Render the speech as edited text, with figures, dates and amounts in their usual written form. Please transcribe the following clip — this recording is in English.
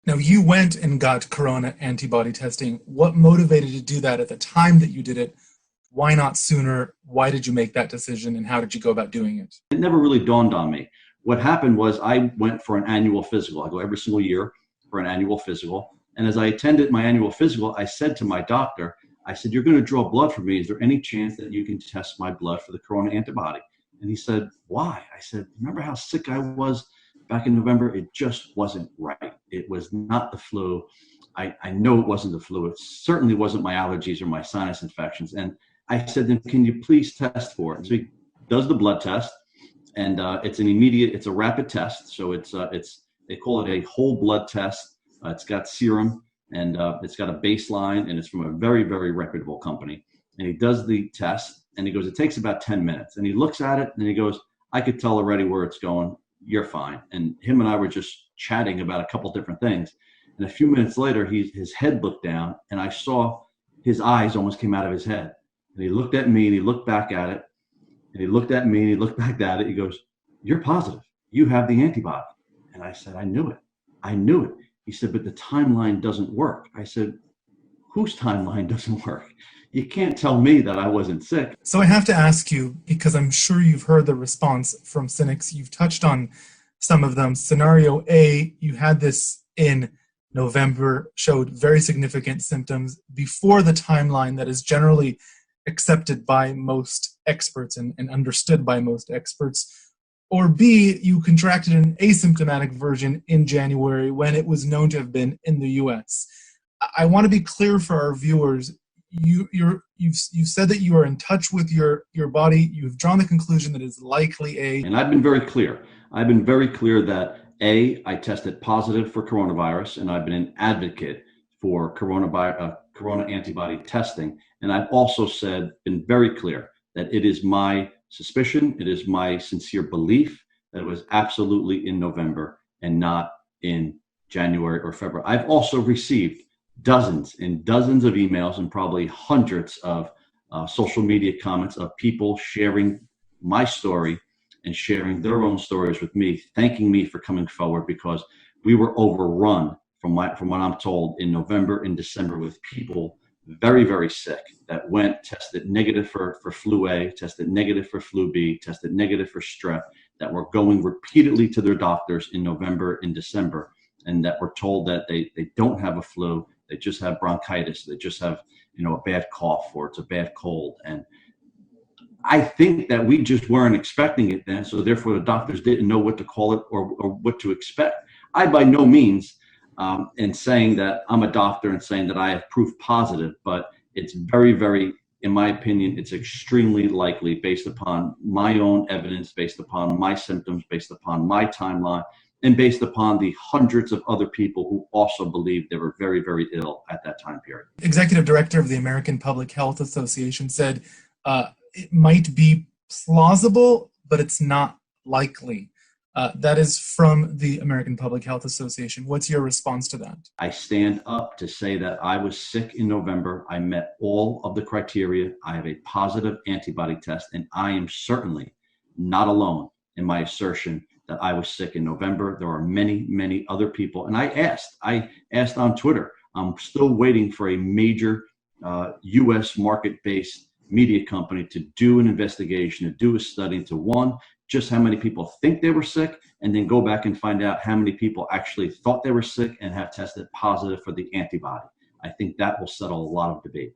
Now, you went and got corona antibody testing. What motivated you to do that at the time that you did it? Why not sooner? Why did you make that decision, and how did you go about doing it? It never really dawned on me. What happened was I went for an annual physical. I go every single year for an annual physical. And as I attended my annual physical, I said to my doctor, I said, "You're going to draw blood for me. Is there any chance that you can test my blood for the corona antibody?" And he said, "Why?" I said, "Remember how sick I was back in November? It just wasn't right. It was not the flu. I know it wasn't the flu. It certainly wasn't my allergies or my sinus infections." And I said, "Then can you please test for it?" And so he does the blood test, and it's a rapid test. So they call it a whole blood test. It's got serum, and it's got a baseline, and it's from a very, very reputable company. And he does the test, and he goes, "It takes about 10 minutes. And he looks at it, and he goes, "I could tell already where it's going. You're fine." And him and I were just chatting about a couple different things. And a few minutes later, his head looked down, and I saw his eyes almost came out of his head. And he looked at me, and he looked back at it, and he looked at me, and he looked back at it. He goes, "You're positive. You have the antibody." And I said, "I knew it. I knew it." He said, "But the timeline doesn't work." I said, "Whose timeline doesn't work? You can't tell me that I wasn't sick." So I have to ask you, because I'm sure you've heard the response from cynics. You've touched on some of them. Scenario A, you had this in November, showed very significant symptoms before the timeline that is generally accepted by most experts and understood by most experts. Or B, you contracted an asymptomatic version in January when it was known to have been in the US. I want to be clear for our viewers. You've said that you are in touch with your body. You've drawn the conclusion that it's likely A. And I've been very clear. I've been very clear that A, I tested positive for coronavirus, and I've been an advocate for corona antibody testing. And I've also been very clear that it is my suspicion, it is my sincere belief that it was absolutely in November and not in January or February. I've also received dozens and dozens of emails and probably hundreds of social media comments of people sharing my story and sharing their own stories with me, thanking me for coming forward, because we were overrun from what I'm told in November and December with people very, very sick that tested negative for flu A, tested negative for flu B, tested negative for strep, that were going repeatedly to their doctors in November and December, and that were told that they don't have a flu, they just have bronchitis, they just have a bad cough, or it's a bad cold. And I think that we just weren't expecting it then, so therefore the doctors didn't know what to call it or what to expect. I by no means in saying that I'm a doctor and saying that I have proof positive, but it's very, very, in my opinion, it's extremely likely, based upon my own evidence, based upon my symptoms, based upon my timeline, and based upon the hundreds of other people who also believed they were very, very ill at that time period. Executive Director of the American Public Health Association said it might be plausible, but it's not likely. That is from the American Public Health Association. What's your response to that? I stand up to say that I was sick in November. I met all of the criteria. I have a positive antibody test, and I am certainly not alone in my assertion that I was sick in November. There are many, many other people. And I asked on Twitter. I'm still waiting for a major U.S. market-based media company to do an investigation, to do a study, to just how many people think they were sick, and then go back and find out how many people actually thought they were sick and have tested positive for the antibody. I think that will settle a lot of debate.